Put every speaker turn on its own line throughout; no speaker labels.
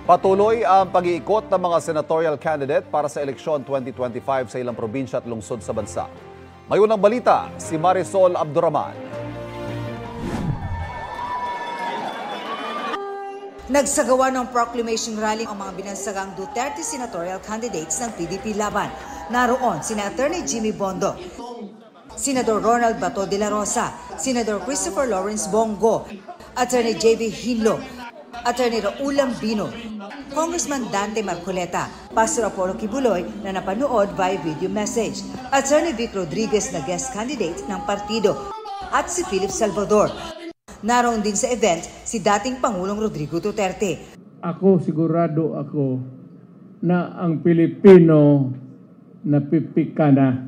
Patuloy ang pag-iikot ng mga senatorial candidate para sa eleksyon 2025 sa ilang probinsya at lungsod sa bansa. May unang balita, si Marisol Abduraman.
Nagsagawa ng proclamation rally ang mga binansagang Duterte senatorial candidates ng PDP laban. Naroon sina Attorney Jimmy Bondo, Senador Ronald Bato de la Rosa, Senador Christopher Lawrence Bongo, Attorney J.B. Hinlo, Attorney Raul Lambino, Congressman Dante Marcoleta, Pastor Apollo Kibuloy na napanood via video message, Attorney Vic Rodriguez na guest candidate ng partido, at si Philip Salvador. Naroon din sa event si dating Pangulong Rodrigo Duterte.
Sigurado ako na ang Pilipino napipika na.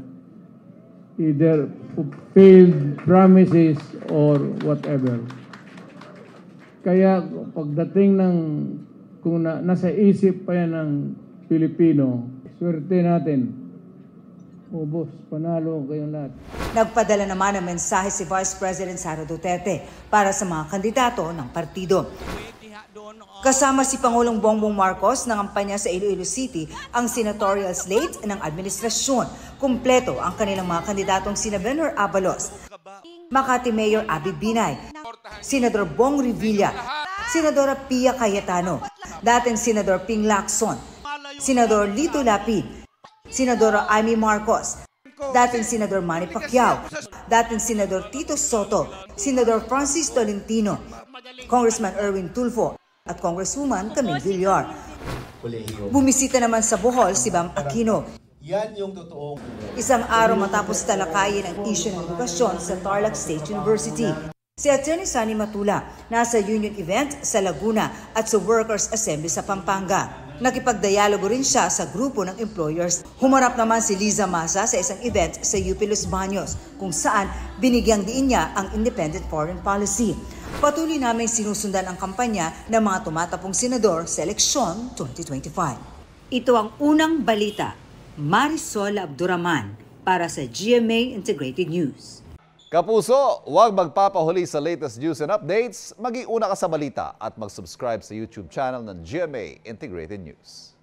Either failed promises or whatever. Kaya pagdating ng kung nasa isip pa yan ng Pilipino, swerte natin. Boss, panalo kayong lahat.
Nagpadala naman ng mensahe si Vice President Sara Duterte para sa mga kandidato ng partido. Kasama si Pangulong Bongbong Marcos ng kampanya sa Iloilo City ang senatorial slate ng administrasyon. Kumpleto ang kanilang mga kandidatong sina Benhur Abalos, Makati Mayor Abby Binay, Senador Bong Revilla, Senadora Pia Cayetano, dating Senador Ping Lacson, Senador Lito Lapid, Senadora Amy Marcos, dating Senador Manny Pacquiao, dating Senador Tito Soto, Senador Francis Tolentino, Congressman Erwin Tulfo, at Congresswoman Camille Villar. Bumisita naman sa Bohol si Bam Aquino.
Yan yung totoong.
Isang araw matapos talakayin ang isyu ng edukasyon sa Tarlac State University. Si Attorney Sunny Matula nasa union event sa Laguna at sa Workers' Assembly sa Pampanga. Nakipagdialogo rin siya sa grupo ng employers. Humarap naman si Liza Masa sa isang event sa UP Los Baños kung saan binigyang diin niya ang independent foreign policy. Patuloy naming sinusundan ang kampanya ng mga tumatapong senador sa eleksyon 2025. Ito ang unang balita. Marisol Abduraman para sa GMA Integrated News.
Kapuso, huwag magpapahuli sa latest news and updates. Mag-iuna ka sa balita at mag-subscribe sa YouTube channel ng GMA Integrated News.